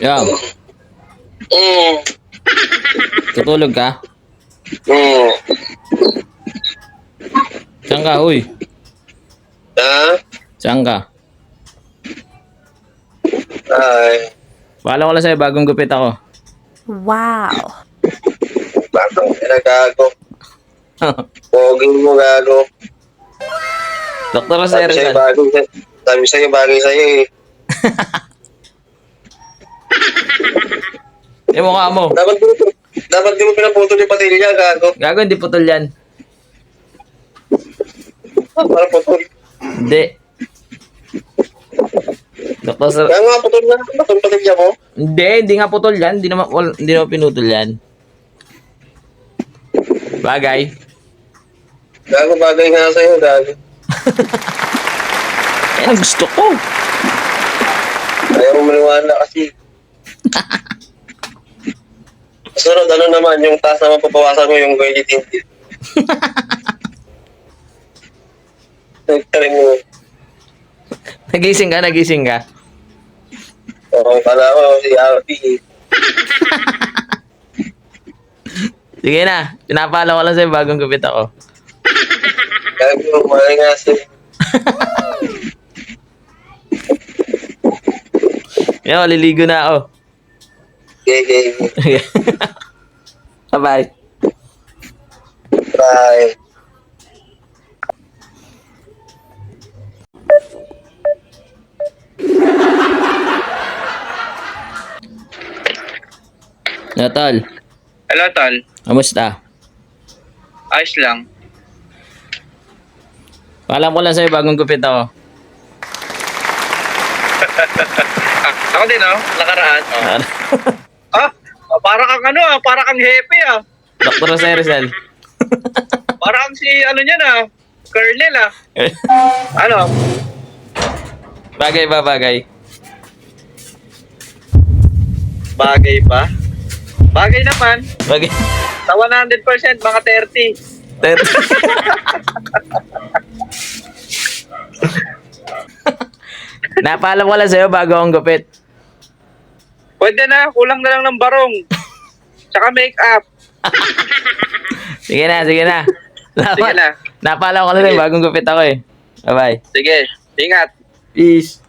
Yo, Mm. tutulog ka? Mm. Saan ka, uy? Ha? Saan ka? Ay, Paalam ko lang sa'yo, bagong gupit ako. Wow. bakang pinagago. Pogi mo gago. Dr. Jose Sabi sa'yo Rizal. bagay. Sabi sa'yo bagay sa'yo eh. Yung mukha mo. Dapat di mo pinaputol yung patilya, gago. Gago, hindi putol yan. Para putol. Hindi. Dr. Sir... Kaya nga putol na. Putol patilya mo. Hindi nga putol yan. Hindi naman pinutol yan. Bagay. Gago bagay nga sa'yo, gago. Yan ang gusto ko. Ayaw mo maniwala kasi. Sunod, ano naman, yung taas na mapapawasan mo yung gawin tintin. Nagtarin mo. Nagising ka. Oo, pala ko, si Alfie. Sige na. Pinapala ko lang sa'yo, bagong gupit ako. Gago, mahal nga sa'yo. Yo, liligo na ako. Okay. Bye-bye. Bye. Yo, tol. Hello, Tol. Kamusta? Ayos lang. Paalam ko lang sa'yo, bagong gupit ako. Ako din, oh. Nakaraan. Oh. Para kang ano, para kang happy, ah. Dr. Jose Rizal. Para kang si, ano niyan, Colonel, Ano? Bagay ba, bagay? Bagay ba? Bagay naman. Bagay. Sa 100%, mga 30. Napaalam ko lang sa'yo, bago akong gupit. Pwede na, kulang na lang ng barong. Tsaka make-up. Sige na. Sige na. Napaalam ko lang sa'yo, bagong gupit ako eh. Bye-bye. Sige, ingat. Peace.